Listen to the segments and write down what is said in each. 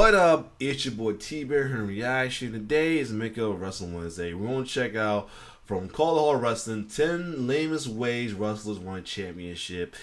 What up? It's your boy T-Bear here in Reaction. Today is Miko Wrestling Wednesday. We're going to check out from Call the Hall Wrestling 10 lamest ways wrestlers won a championship.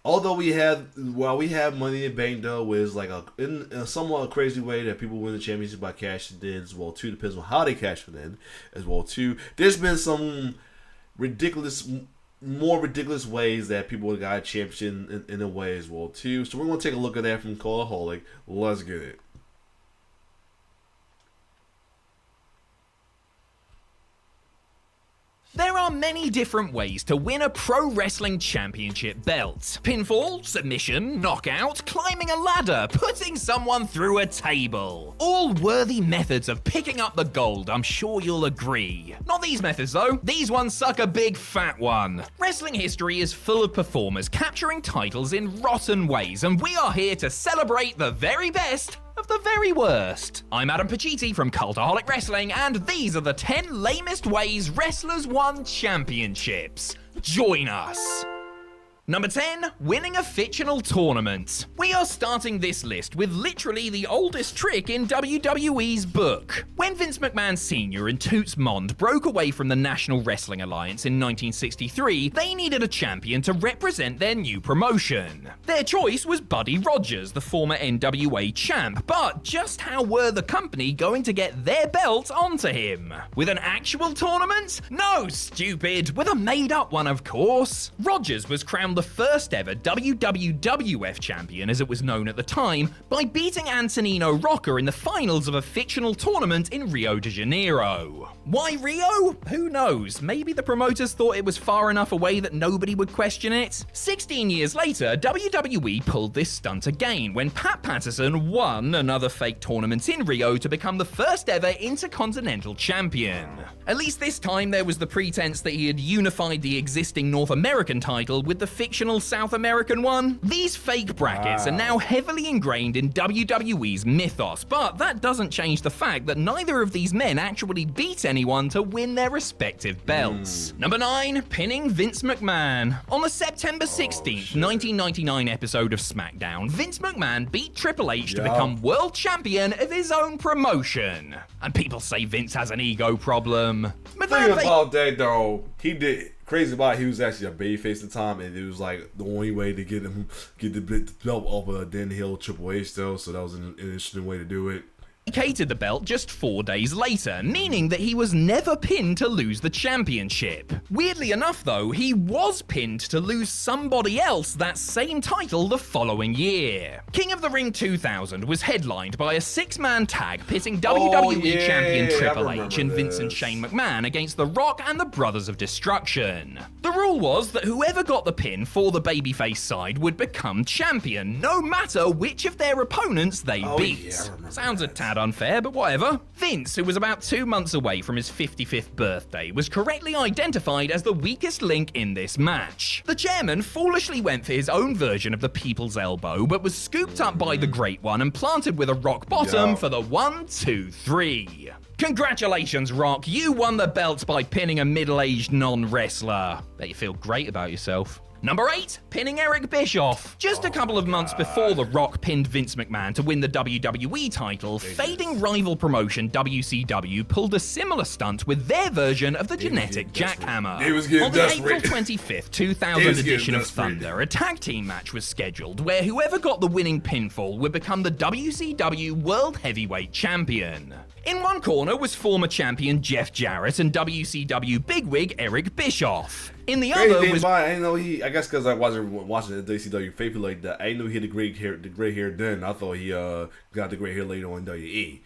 Although we have Money in the Bank though, is like in a somewhat crazy way that people win the championship by cashing in as well too. Depends on how they cash it in as well too. There's been some more ridiculous ways that people got a championship in a way as well too. So we're gonna take a look at that from Cultaholic. Let's get it. There are many different ways to win a pro wrestling championship belt. Pinfall, submission, knockout, climbing a ladder, putting someone through a table. All worthy methods of picking up the gold, I'm sure you'll agree. Not these methods though, these ones suck a big fat one. Wrestling history is full of performers capturing titles in rotten ways, and we are here to celebrate the very best of the very worst. I'm Adam Pacitti from Cultaholic Wrestling, and these are the 10 lamest ways wrestlers won championships. Join us. Number 10, winning a fictional tournament. We are starting this list with literally the oldest trick in WWE's book. When Vince McMahon Sr. and Toots Mond broke away from the National Wrestling Alliance in 1963, they needed a champion to represent their new promotion. Their choice was Buddy Rogers, the former NWA champ, but just how were the company going to get their belt onto him? With an actual tournament? No, stupid, with a made-up one of course. Rogers was crowned the first ever WWF champion, as it was known at the time, by beating Antonino Rocca in the finals of a fictional tournament in Rio de Janeiro. Why Rio? Who knows? Maybe the promoters thought it was far enough away that nobody would question it. 16 years later, WWE pulled this stunt again when Pat Patterson won another fake tournament in Rio to become the first ever Intercontinental Champion. At least this time there was the pretense that he had unified the existing North American title with the fictional South American one. These fake brackets are now heavily ingrained in WWE's mythos, but that doesn't change the fact that neither of these men actually beat anyone to win their respective belts. Number 9, pinning Vince McMahon. On the September 16th, 1999 episode of SmackDown, Vince McMahon beat Triple H to become world champion of his own promotion. And people say Vince has an ego problem. Think about that though, he did. Crazy about it, he was actually a babyface at the time, and it was like the only way to get the belt off of Dan Hill Triple H though, so that was an interesting way to do it. Vacated the belt just 4 days later, meaning that he was never pinned to lose the championship. Weirdly enough though, he was pinned to lose somebody else that same title the following year. King of the Ring 2000 was headlined by a 6-man tag pitting WWE champion Triple H and Vince and Shane McMahon against The Rock and the Brothers of Destruction. The rule was that whoever got the pin for the babyface side would become champion, no matter which of their opponents they beat. Sounds a tad unfair, but whatever. Vince, who was about 2 months away from his 55th birthday, was correctly identified as the weakest link in this match. The chairman foolishly went for his own version of the People's Elbow, but was scooped up by the Great One and planted with a rock bottom for the 1, 2, 3. Congratulations, Rock, you won the belt by pinning a middle-aged non-wrestler. Bet you feel great about yourself. Number 8, pinning Eric Bischoff. Just a couple of months before The Rock pinned Vince McMahon to win the WWE title, fading rival promotion WCW pulled a similar stunt with their version of the genetic jackhammer. On the April 25th, 2000 edition of Thunder, a tag team match was scheduled where whoever got the winning pinfall would become the WCW World Heavyweight Champion. In one corner was former champion Jeff Jarrett and WCW bigwig Eric Bischoff. In the other was... I didn't know I guess because I wasn't watching the WCW faithfully like that. I didn't know he had the gray hair then. I thought he got the gray hair later on in WWE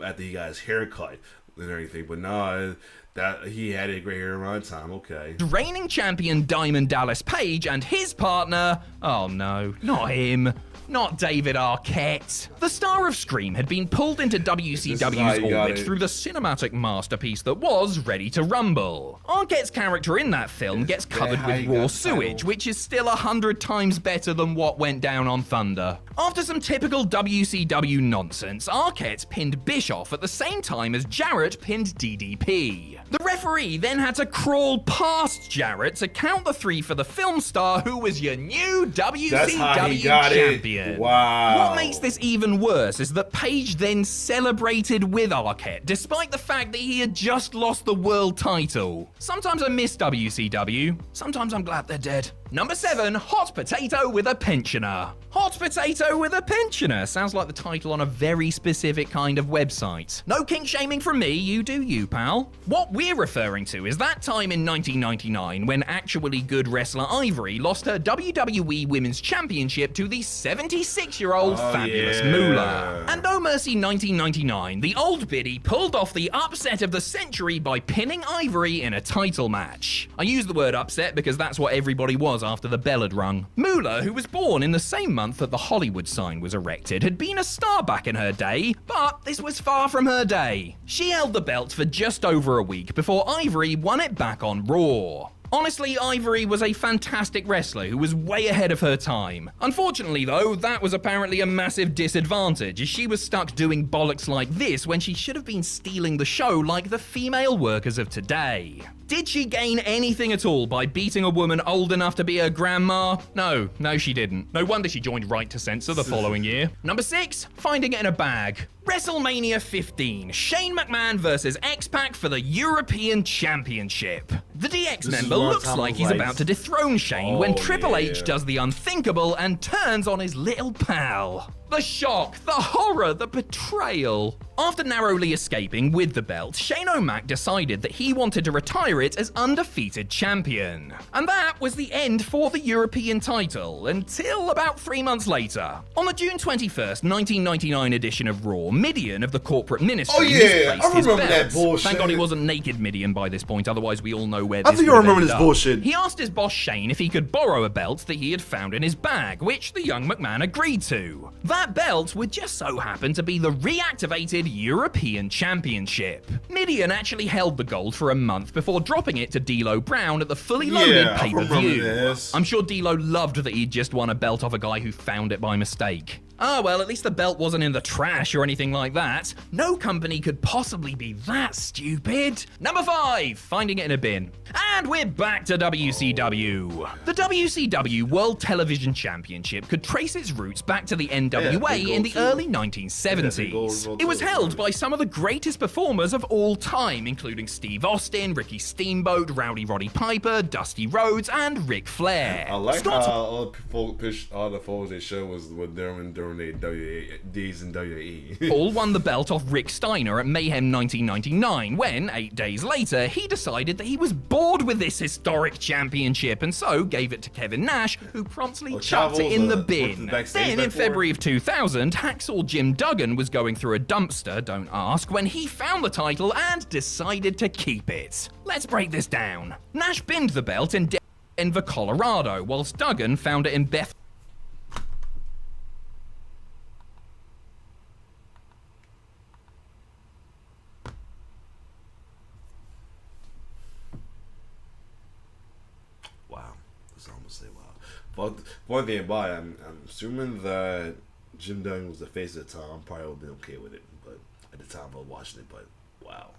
after he got his haircut and everything. But no, that he had a gray hair around time. Okay. Reigning champion Diamond Dallas Page and his partner... Oh no, not him. Not David Arquette. The star of Scream had been pulled into WCW's orbit through the cinematic masterpiece that was Ready to Rumble. Arquette's character in that film gets covered with raw sewage, which is still 100 times better than what went down on Thunder. After some typical WCW nonsense, Arquette pinned Bischoff at the same time as Jarrett pinned DDP. The referee then had to crawl past Jarrett to count the 3 for the film star who was your new WCW champion. Wow. What makes this even worse is that Page then celebrated with Arquette, despite the fact that he had just lost the world title. Sometimes I miss WCW, sometimes I'm glad they're dead. Number 7, Hot Potato with a Pensioner. Hot Potato with a Pensioner sounds like the title on a very specific kind of website. No kink shaming from me, you do you, pal. What we're referring to is that time in 1999 when actually good wrestler Ivory lost her WWE Women's Championship to the 76-year-old Fabulous Moolah. And No Mercy 1999, the old biddy pulled off the upset of the century by pinning Ivory in a title match. I use the word upset because that's what everybody was after the bell had rung. Moolah, who was born in the same month that the Hollywood sign was erected, had been a star back in her day, but this was far from her day. She held the belt for just over a week before Ivory won it back on Raw. Honestly, Ivory was a fantastic wrestler who was way ahead of her time. Unfortunately though, that was apparently a massive disadvantage as she was stuck doing bollocks like this when she should have been stealing the show like the female workers of today. Did she gain anything at all by beating a woman old enough to be her grandma? No, she didn't. No wonder she joined Right to Censor the following year. Number 6, finding it in a bag. WrestleMania 15, Shane McMahon versus X-Pac for the European Championship. The DX member looks like he's about to dethrone Shane when Triple H does the unthinkable and turns on his little pal. The shock, the horror, the betrayal. After narrowly escaping with the belt, Shane O'Mac decided that he wanted to retire it as undefeated champion. And that was the end for the European title, until about 3 months later. On the June 21st, 1999 edition of Raw, Midian of the corporate ministry misplaced his belt. That bullshit. Thank God he wasn't naked Midian by this point, otherwise we all know where this I think I remember this bullshit. He asked his boss Shane if he could borrow a belt that he had found in his bag, which the young McMahon agreed to. That belt would just so happen to be the reactivated European Championship. Midian actually held the gold for a month before dropping it to D'Lo Brown at the Fully Loaded pay-per-view. I'm sure D'Lo loved that he'd just won a belt off a guy who found it by mistake. Ah, well, at least the belt wasn't in the trash or anything like that. No company could possibly be that stupid. Number 5, finding it in a bin. And we're back to WCW. The WCW World Television Championship could trace its roots back to the NWA in the early 1970s. It was held by some of the greatest performers of all time, including Steve Austin, Ricky Steamboat, Rowdy Roddy Piper, Dusty Rhodes, and Ric Flair. I like how all the photos they showed was with them during their days in WWE. All won the belt off Rick Steiner at Mayhem 1999 when, 8 days later, he decided that he was bored with this historic championship and so gave it to Kevin Nash, who promptly chucked it in the bin. Then, in February of 2000, Hacksaw Jim Duggan was going through a dumpster, don't ask, when he found the title and decided to keep it. Let's break this down. Nash binned the belt in Denver, Colorado, whilst Duggan found it in Beth. But one thing about it, I'm assuming that Jim Duggan was the face at the time. Probably would have been okay with it, but at the time I was watching it, but wow.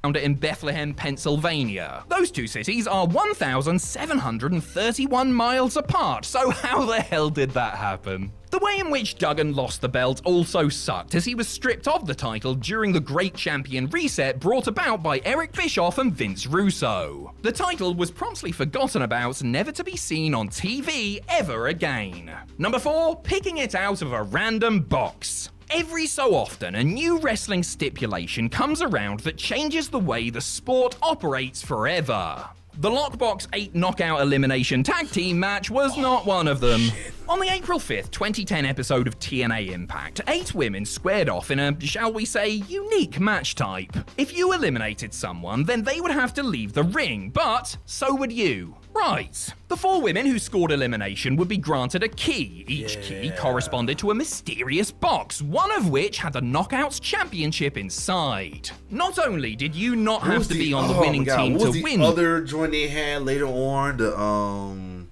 Found it in Bethlehem, Pennsylvania. Those two cities are 1,731 miles apart, so how the hell did that happen? The way in which Duggan lost the belt also sucked, as he was stripped of the title during the Great Champion Reset brought about by Eric Bischoff and Vince Russo. The title was promptly forgotten about, never to be seen on TV ever again. Number 4, picking it out of a random box. Every so often, a new wrestling stipulation comes around that changes the way the sport operates forever. The Lockbox 8 Knockout Elimination Tag Team match was not one of them. On the April 5th, 2010 episode of TNA Impact, 8 women squared off in a, shall we say, unique match type. If you eliminated someone, then they would have to leave the ring, but so would you. Right. The 4 women who scored elimination would be granted a key. Each key corresponded to a mysterious box, one of which had the Knockouts Championship inside. Not only did you not have to be on the winning team to win. The other joint they had later on,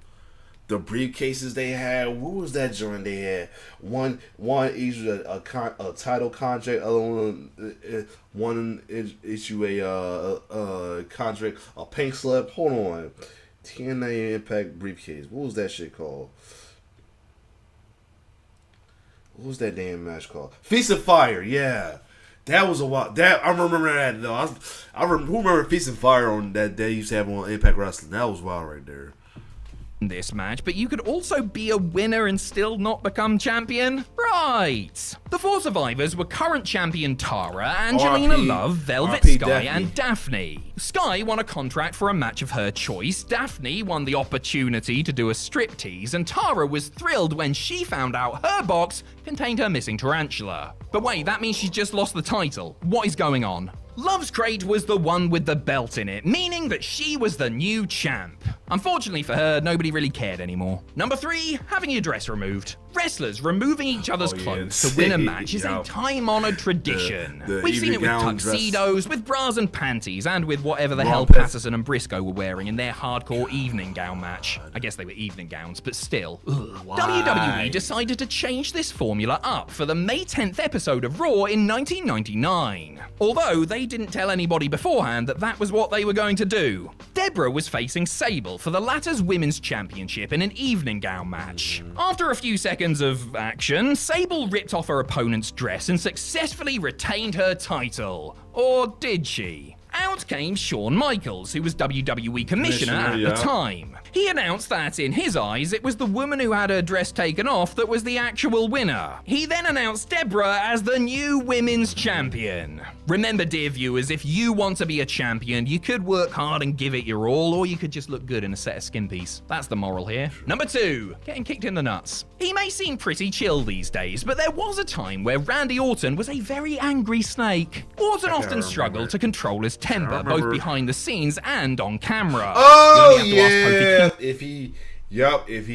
the briefcases they had. What was that joint they had? One issued a title contract. Other one issue a contract, a pink slip. Hold on, TNA Impact briefcase. What was that shit called? What was that damn match called? Feast of Fire. Yeah. That was a while. That I remember that though. Who remember Feast and Fire on that day used to have on Impact Wrestling? That was wild right there. This match, but you could also be a winner and still not become champion? Right. The 4 survivors were current champion Tara, Angelina Love, Velvet Sky, and Daphne. Sky won a contract for a match of her choice, Daphne won the opportunity to do a striptease, and Tara was thrilled when she found out her box contained her missing tarantula. But wait, that means she's just lost the title. What is going on? Love's crate was the one with the belt in it, meaning that she was the new champ. Unfortunately for her, nobody really cared anymore. Number 3, having your dress removed. Wrestlers removing each other's clothes to win a match is a time-honored tradition. We've seen it with tuxedos, with bras and panties, and with whatever the hell Patterson and Briscoe were wearing in their hardcore evening gown match. I guess they were evening gowns, but still. WWE decided to change this formula up for the May 10th episode of Raw in 1999. Although they didn't tell anybody beforehand that that was what they were going to do. Deborah was facing Sable for the latter's women's championship in an evening gown match. After a few seconds of action, Sable ripped off her opponent's dress and successfully retained her title. Or did she? Out came Shawn Michaels, who was WWE Commissioner at the time. He announced that, in his eyes, it was the woman who had her dress taken off that was the actual winner. He then announced Deborah as the new women's champion. Remember, dear viewers, if you want to be a champion, you could work hard and give it your all, or you could just look good in a set of skin piece. That's the moral here. Number 2, getting kicked in the nuts. He may seem pretty chill these days, but there was a time where Randy Orton was a very angry snake. Orton often struggled to control his temper, both behind the scenes and on camera. Oh, yeah. If he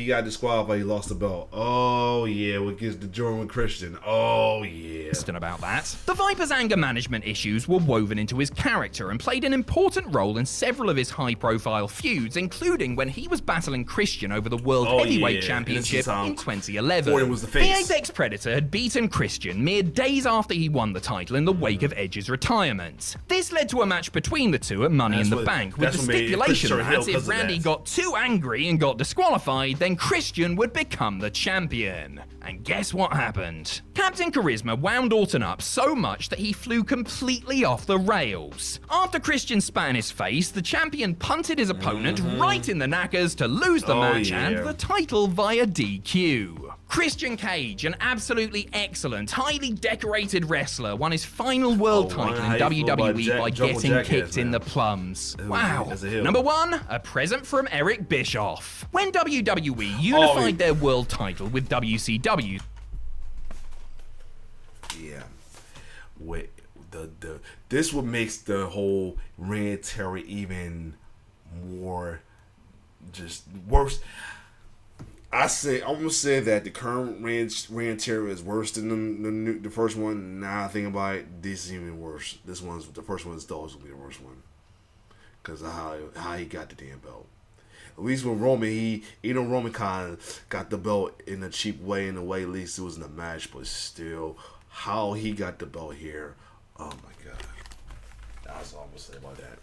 got disqualified, he lost the belt. Oh, yeah, against the German Christian. Oh, yeah. About that. The Viper's anger management issues were woven into his character and played an important role in several of his high-profile feuds, including when he was battling Christian over the World Heavyweight Championship in 2011. The Apex Predator had beaten Christian mere days after he won the title in the wake of Edge's retirement. This led to a match between the two at Money in the Bank, with the stipulation that if Randy got too angry and got disqualified, then Christian would become the champion. And guess what happened? Captain Charisma wound Orton up so much that he flew completely off the rails. After Christian spat in his face, the champion punted his opponent right in the knackers to lose the match and the title via DQ. Christian Cage, an absolutely excellent, highly decorated wrestler, won his final world title in WWE by getting kicked in the plums. Wow. Number 1, a present from Eric Bischoff. When WWE unified their world title with WCW, wait, this what makes the whole Reign of Terror even more just worse. I'm gonna say that the current Reign of Terror is worse than the first one. Now I think about it, this is even worse. The first one is always gonna be the worst one because of how he got the damn belt. At least with Roman, Roman kind of got the belt in a cheap way, in a way at least it was in a match, but still, how he got the belt here, oh my god. That's all I'm gonna say about that.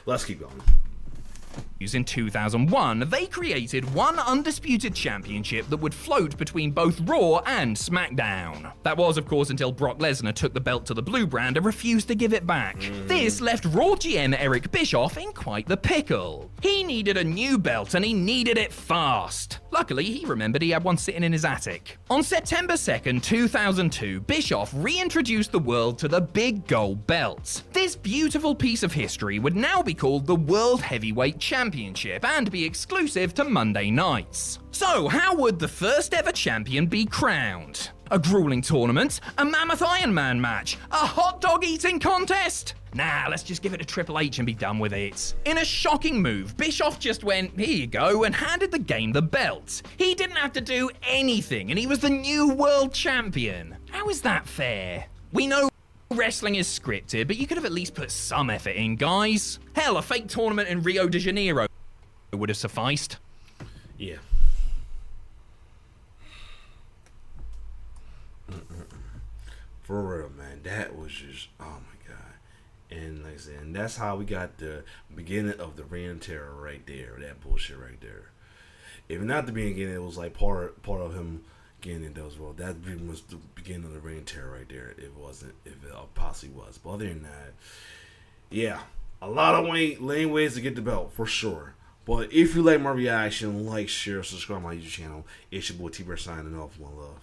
Let's keep going. In 2001, they created one undisputed championship that would float between both Raw and SmackDown. That was, of course, until Brock Lesnar took the belt to the Blue Brand and refused to give it back. This left Raw GM Eric Bischoff in quite the pickle. He needed a new belt and he needed it fast. Luckily, he remembered he had one sitting in his attic. On September 2nd, 2002, Bischoff reintroduced the world to the big gold belt. This beautiful piece of history would now be called the World Heavyweight Championship and be exclusive to Monday nights. So, how would the first ever champion be crowned? A grueling tournament? A mammoth Iron Man match? A hot dog eating contest? Nah, let's just give it to Triple H and be done with it. In a shocking move, Bischoff just went, here you go, and handed the game the belt. He didn't have to do anything, and he was the new world champion. How is that fair? We know wrestling is scripted, but you could have at least put some effort in, guys. Hell, a fake tournament in Rio de Janeiro would have sufficed. Yeah. For real, man. That was just, oh my god. And like I said, and that's how we got the beginning of the Reign of Terror right there. That bullshit right there. If not the beginning, it was like part of him getting into as well. That was the beginning of the Reign of Terror right there. It wasn't, if it possibly was. But other than that, yeah, a lot of lame ways to get the belt for sure. But if you like my reaction, like, share, subscribe to my YouTube channel. It's your boy T-Bear signing off. One love.